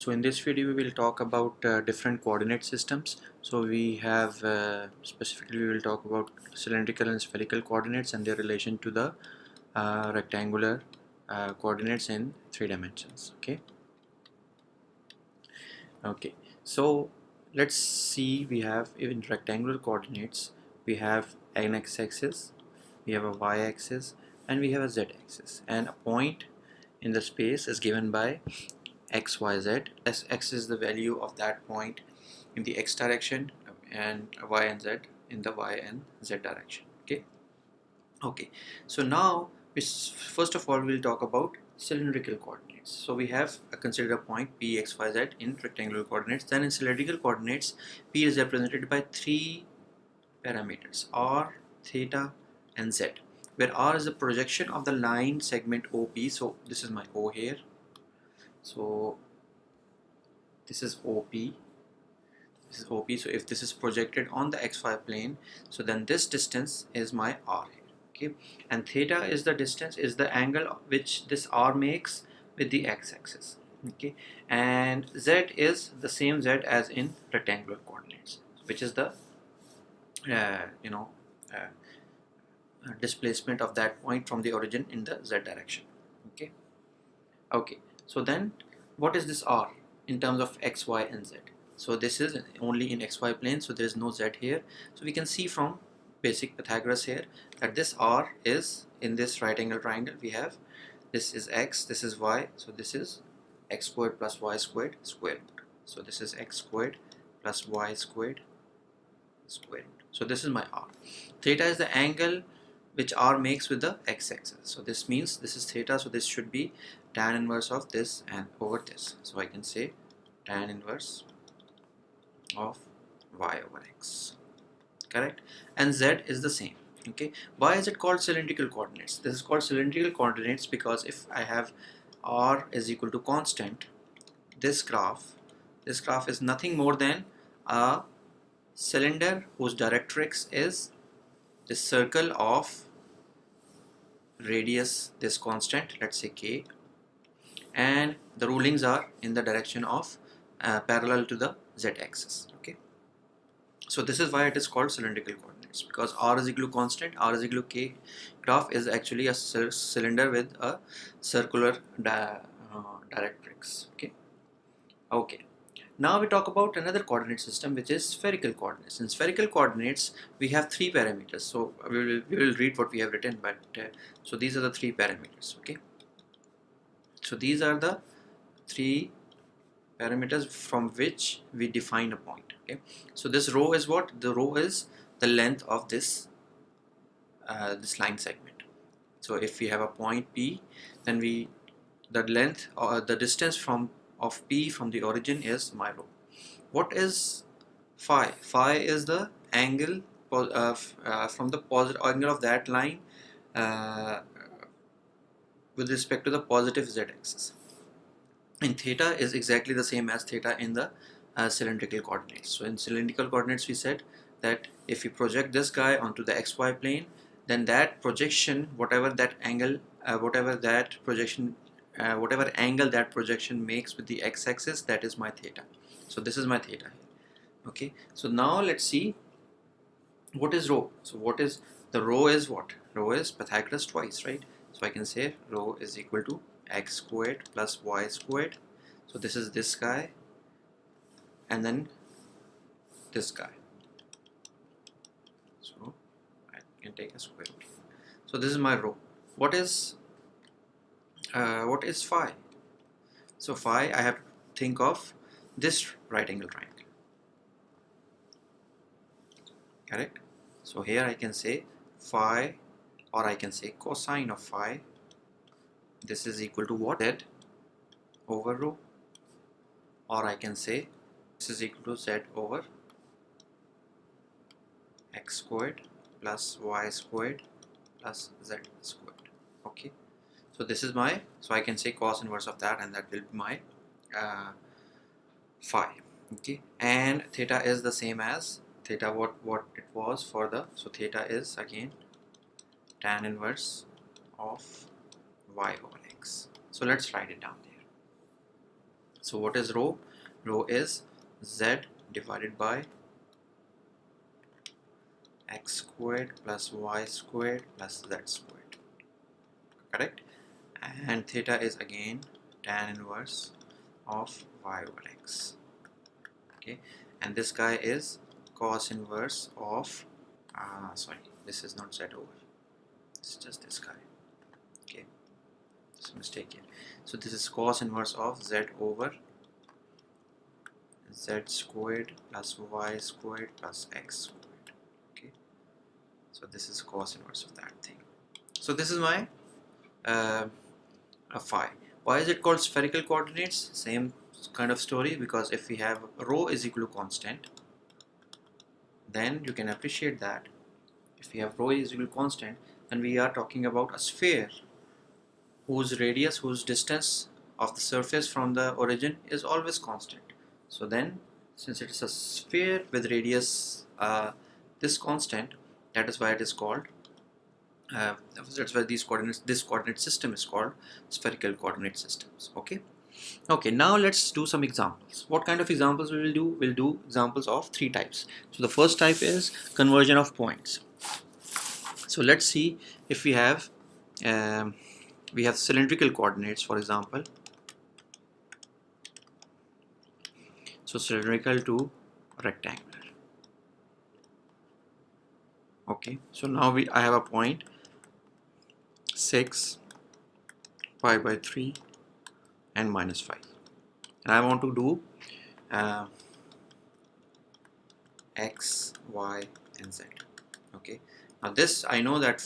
So in this video we will talk about different coordinate systems. So we have specifically we will talk about cylindrical and spherical coordinates and their relation to the rectangular coordinates in 3 dimensions. Okay, so let's see, we have in rectangular coordinates we have an x-axis, we have a y-axis, and we have a z-axis, and a point in the space is given by x, y, z. As x is the value of that point in the x direction, and y and z in the y and z direction. Okay, so now first of all we'll talk about cylindrical coordinates. So we have considered a point P, x, y, z in rectangular coordinates. Then in cylindrical coordinates, P is represented by 3 parameters: r, theta, and z, where r is the projection of the line segment OP. So this is my O here. So this is OP. This is OP. So if this is projected on the xy plane, so then this distance is my r here. Okay, and theta is the distance, is the angle which this r makes with the x-axis. Okay, and z is the same z as in rectangular coordinates, which is the displacement of that point from the origin in the z direction. Okay, so then what is this r in terms of x, y, and z? So this is only in xy plane, so there is no z here. So we can see from basic Pythagoras here that this r is in this right angle triangle. We have this is x, this is y, so this is x squared plus y squared square root. So this is x squared plus y squared square root. So this is my r. Theta is the angle which r makes with the x-axis. So this means this is theta, so this should be tan inverse of this and over this. So I can say tan inverse of y over x. Correct? And z is the same. Okay, why is it called cylindrical coordinates? This is called cylindrical coordinates because if I have r is equal to constant, this graph is nothing more than a cylinder whose directrix is this circle of radius, this constant, let's say k, and the rulings are in the direction of parallel to the z-axis. Okay, so this is why it is called cylindrical coordinates, because r is equal to constant, r is equal to k. Graph is actually a cylinder with a circular directrix. Okay, now we talk about another coordinate system, which is spherical coordinates. In spherical coordinates we have 3 parameters. So we will read what we have written, but so these are the 3 parameters. Okay, so these are the 3 parameters from which we define a point. Okay, so this rho is what? The rho is the length of this this line segment. So if we have a point P, then the length or the distance of P from the origin is my rho. What is phi? Phi is the angle from the positive angle of that line with respect to the positive z-axis. And theta is exactly the same as theta in the cylindrical coordinates. So in cylindrical coordinates we said that if we project this guy onto the xy plane, then that projection, whatever that angle, whatever angle that projection makes with the x-axis, that is my theta. So this is my theta here. Okay, so now let's see what is rho. So what is the rho? Is what? Rho is Pythagoras twice, right? So I can say rho is equal to x squared plus y squared. So this is this guy and then this guy. So I can take a square root. So this is my rho. What is phi? So phi, I have to think of this right angle triangle. Correct? So here I can say phi, or I can say cosine of phi. This is equal to what? Z over rho, or I can say this is equal to z over x squared plus y squared plus z squared. Okay, so this is my, so I can say cos inverse of that, and that will be my phi. Okay, and theta is the same as theta, what it was for the, so theta is again tan inverse of y over x. So let's write it down there. So what is rho? Rho is z divided by x squared plus y squared plus z squared, correct? And theta is again tan inverse of y over x, okay? And this guy is cos inverse of sorry, this is not z over, it's just this guy, okay? It's a mistake here. So this is cos inverse of z over z squared plus y squared plus x squared, okay? So this is cos inverse of that thing. So this is my phi. Why is it called spherical coordinates? Same kind of story, because if we have rho is equal to constant, then you can appreciate that if we have rho is equal to constant, then we are talking about a sphere whose radius, whose distance of the surface from the origin is always constant. So then, since it is a sphere with radius this constant, that is why it is called that's why this coordinate system is called spherical coordinate systems, okay? Okay, now let's do some examples. What kind of examples we will do? We'll do examples of three types. So the first type is conversion of points. So let's see if we have cylindrical coordinates, for example. So cylindrical to rectangular. Okay, so now I have a point 6 pi by 3 and minus 5, and I want to do x, y and z. Okay, now this we know that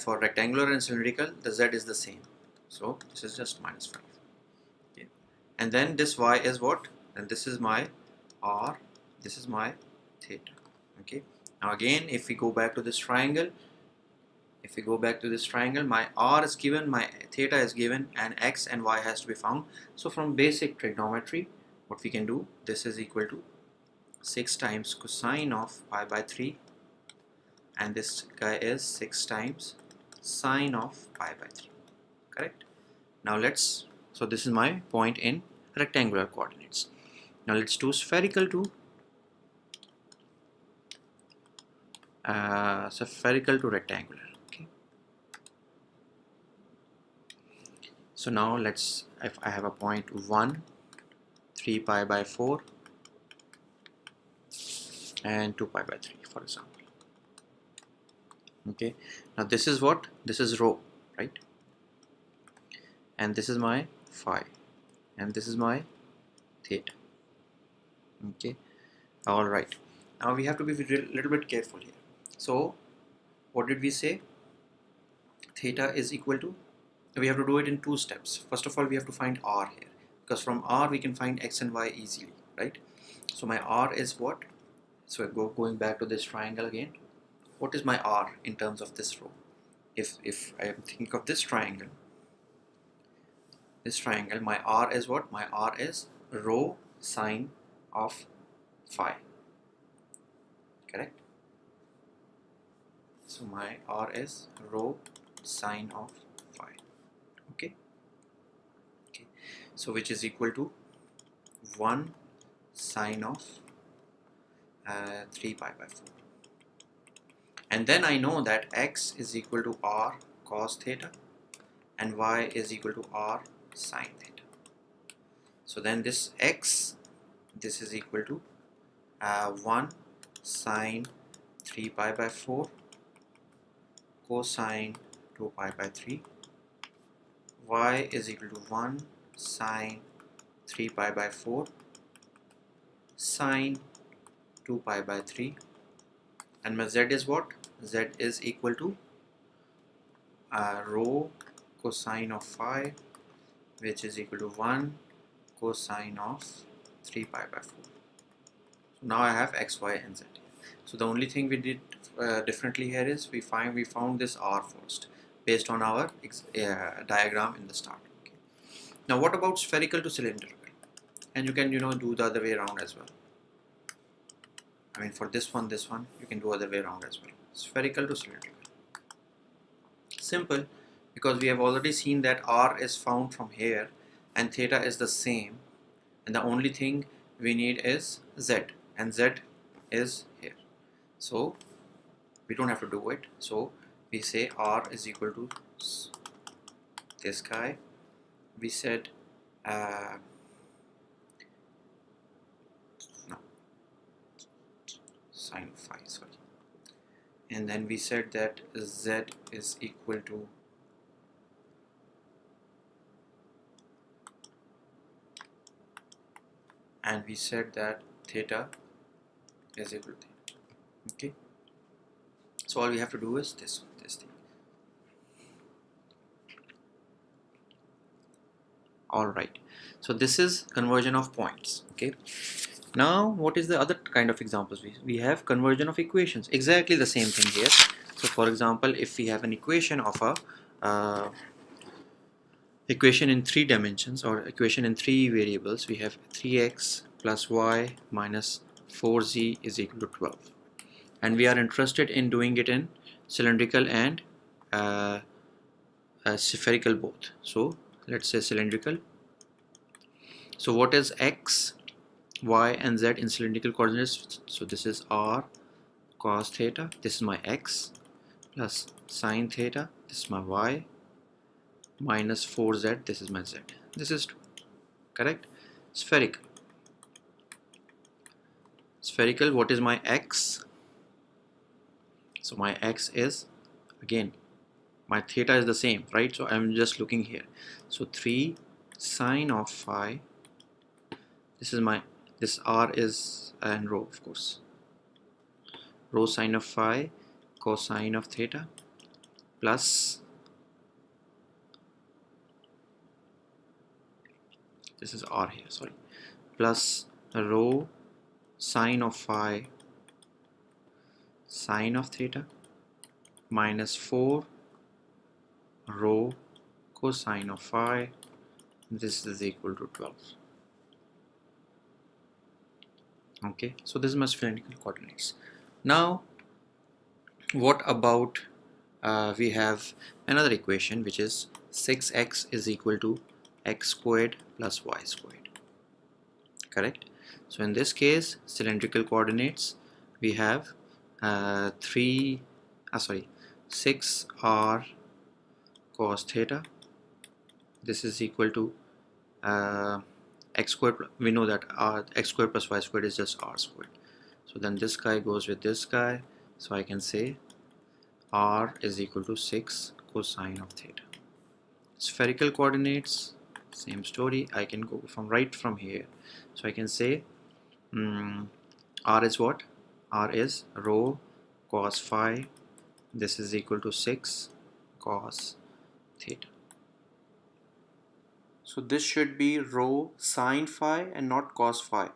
for rectangular and cylindrical the z is the same, so this is just minus 5, okay? And then this y is what? And this is my r, this is my theta, okay? Now again, if we go back to this triangle, my r is given, my theta is given, and x and y has to be found. So from basic trigonometry, what we can do, this is equal to 6 times cosine of pi by 3, and this guy is 6 times sine of pi by 3, correct? Now so this is my point in rectangular coordinates. Now let's do spherical to rectangular, okay? So now if I have a point 1, 3 pi by 4 and 2 pi by 3, for example, okay? Now this is what? This is rho, right? And this is my phi, and this is my theta, okay? All right, now we have to be a little bit careful here. So what did we say? Theta is equal to, we have to do it in 2 steps. First of all, we have to find r here, because from r we can find x and y easily, right? So my r is what? So going back to this triangle again, what is my r in terms of this rho? If I am thinking of this triangle, my r is what? My r is rho sine of phi, correct? So my r is rho sine of phi, okay? So which is equal to 1 sine of 3 pi by 4. And then I know that x is equal to r cos theta and y is equal to r sine theta. So then this is equal to 1 sine 3 pi by 4 cosine 2 pi by 3, y is equal to 1 sine 3 pi by 4 sine 2 pi by 3, and my z is what? Z is equal to rho cosine of phi, which is equal to 1 cosine of 3 pi by 4. So now I have x, y and z. So the only thing we did differently here is we found this r first based on our diagram in the start, okay? Now what about spherical to cylindrical? And you can do the other way around as well. I mean, for this one you can do other way around as well. Spherical to cylindrical. Simple, because we have already seen that r is found from here, and theta is the same, and the only thing we need is z, and z is here. So we don't have to do it. So we say r is equal to this guy. We said no, sine phi, sorry, and then we said that z is equal to and we said that theta is equal to theta. Okay, so all we have to do is this thing. All right, so this is conversion of points. Okay, now what is the other kind of examples? We have conversion of equations, exactly the same thing here. So for example, if we have an equation of a equation in 3 dimensions, or equation in 3 variables, we have 3x plus y minus 4z is equal to 12, and we are interested in doing it in cylindrical and spherical both. So let's say cylindrical. So what is x, y and z in cylindrical coordinates? So this is r cos theta, this is my x, plus sine theta, this is my y, minus 4z, this is my z. This is correct. Spherical. Spherical, what is my x? So my x is, again, my theta is the same, right? So I'm just looking here. So 3 sine of phi, this is my, this r is, and rho, of course, rho sine of phi cosine of theta, plus this is r here, sorry, plus rho sine of phi sine of theta, minus 4 rho cosine of phi, this is equal to 12. Okay, so this is my cylindrical coordinates. Now what about we have another equation which is 6x is equal to x squared plus y squared, correct? So in this case, cylindrical coordinates, we have 6r cos theta, this is equal to x squared. We know that x squared plus y squared is just r squared, so then this guy goes with this guy, so I can say r is equal to 6 cosine of theta. Spherical coordinates, same story. I can go from here, so I can say r is what? R is rho cos phi, this is equal to 6 cos theta. So this should be rho sine phi and not cos phi.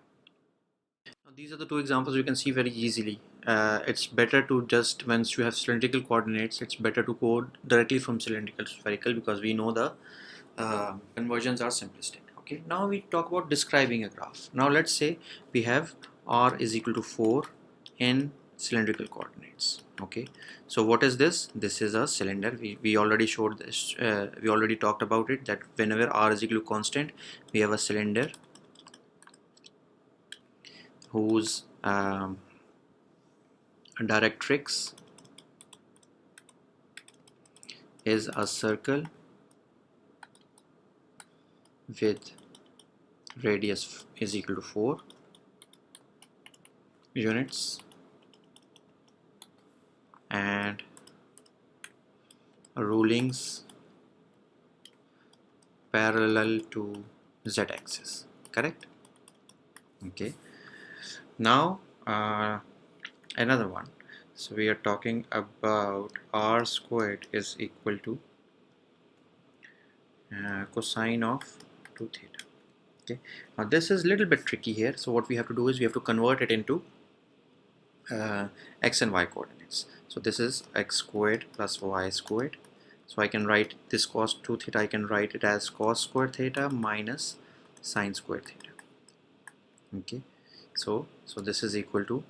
Now these are the two examples you can see very easily. It's better to just, once you have cylindrical coordinates, it's better to code directly from cylindrical to spherical, because we know the conversions are simplistic. Okay, now we talk about describing a graph. Now let's say we have r is equal to 4 in cylindrical coordinates. Okay, so what is this? This is a cylinder. We already showed this, we already talked about it, that whenever r is equal to constant, we have a cylinder whose directrix is a circle with radius is equal to 4 units and rulings parallel to z-axis, correct? Okay, now another one. So we are talking about r squared is equal to cosine of 2 theta. Okay, now this is a little bit tricky here, so what we have to do is we have to convert it into x and y coordinates. So this is x squared plus y squared, so I can write this cos 2 theta, I can write it as cos squared theta minus sine squared theta. Okay, so this is equal to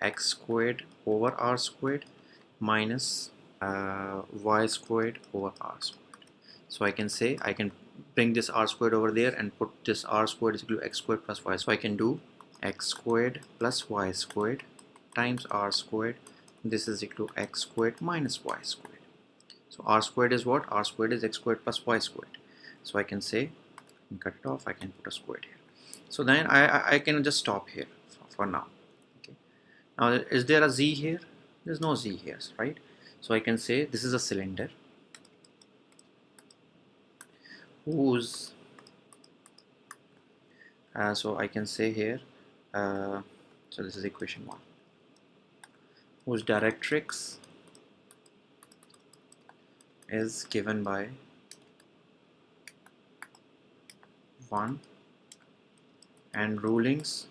x squared over r squared minus y squared over r squared. So I can say, I can bring this r squared over there and put this r squared is equal to x squared plus y. So I can do x squared plus y squared times r squared. This is equal to x squared minus y squared. So r squared is what? R squared is x squared plus y squared. So I can say, cut it off, I can put a squared here. So then I can just stop here for now. Okay. Now is there a z here? There's no z here, right? So I can say this is a cylinder whose so I can say here so this is equation 1, whose directrix is given by 1 and rulings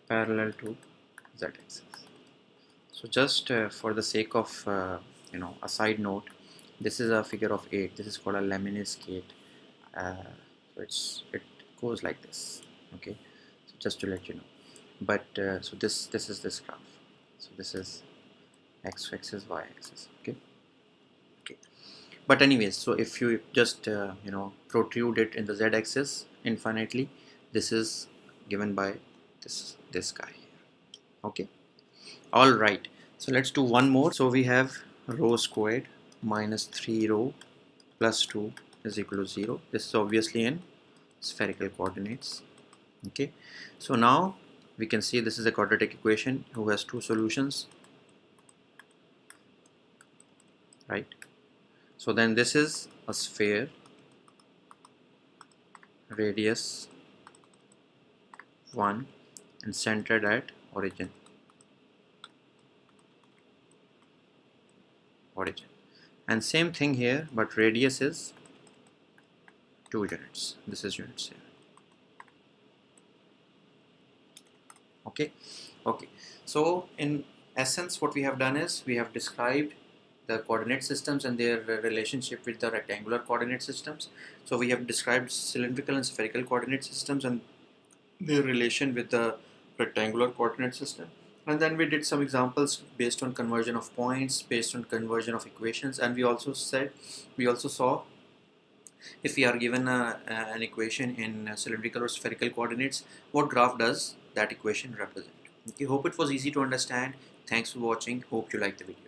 parallel to z-axis. So just for the sake of a side note, this is a figure of 8. This is called a lemniscate. So it goes like this. Okay, so just to let you know. But so this is this graph. So this is x-axis, y-axis. Okay. But anyways, so if you just protrude it in the z-axis infinitely, this is given by this guy here. Okay. All right. So let's do one more. So we have rho squared minus 3 rho plus 2 is equal to 0. This is obviously in spherical coordinates. Okay. So now we can see this is a quadratic equation who has two solutions, right? So then this is a sphere, radius 1 and centered at origin. And same thing here, but radius is 2 units. This is units here. Okay. So in essence, what we have done is we have described the coordinate systems and their relationship with the rectangular coordinate systems. So we have described cylindrical and spherical coordinate systems and their relation with the rectangular coordinate system. And then we did some examples based on conversion of points, based on conversion of equations, and we also saw if we are given an equation in cylindrical or spherical coordinates, what graph does that equation represent. Okay, hope it was easy to understand. Thanks for watching. Hope you liked the video.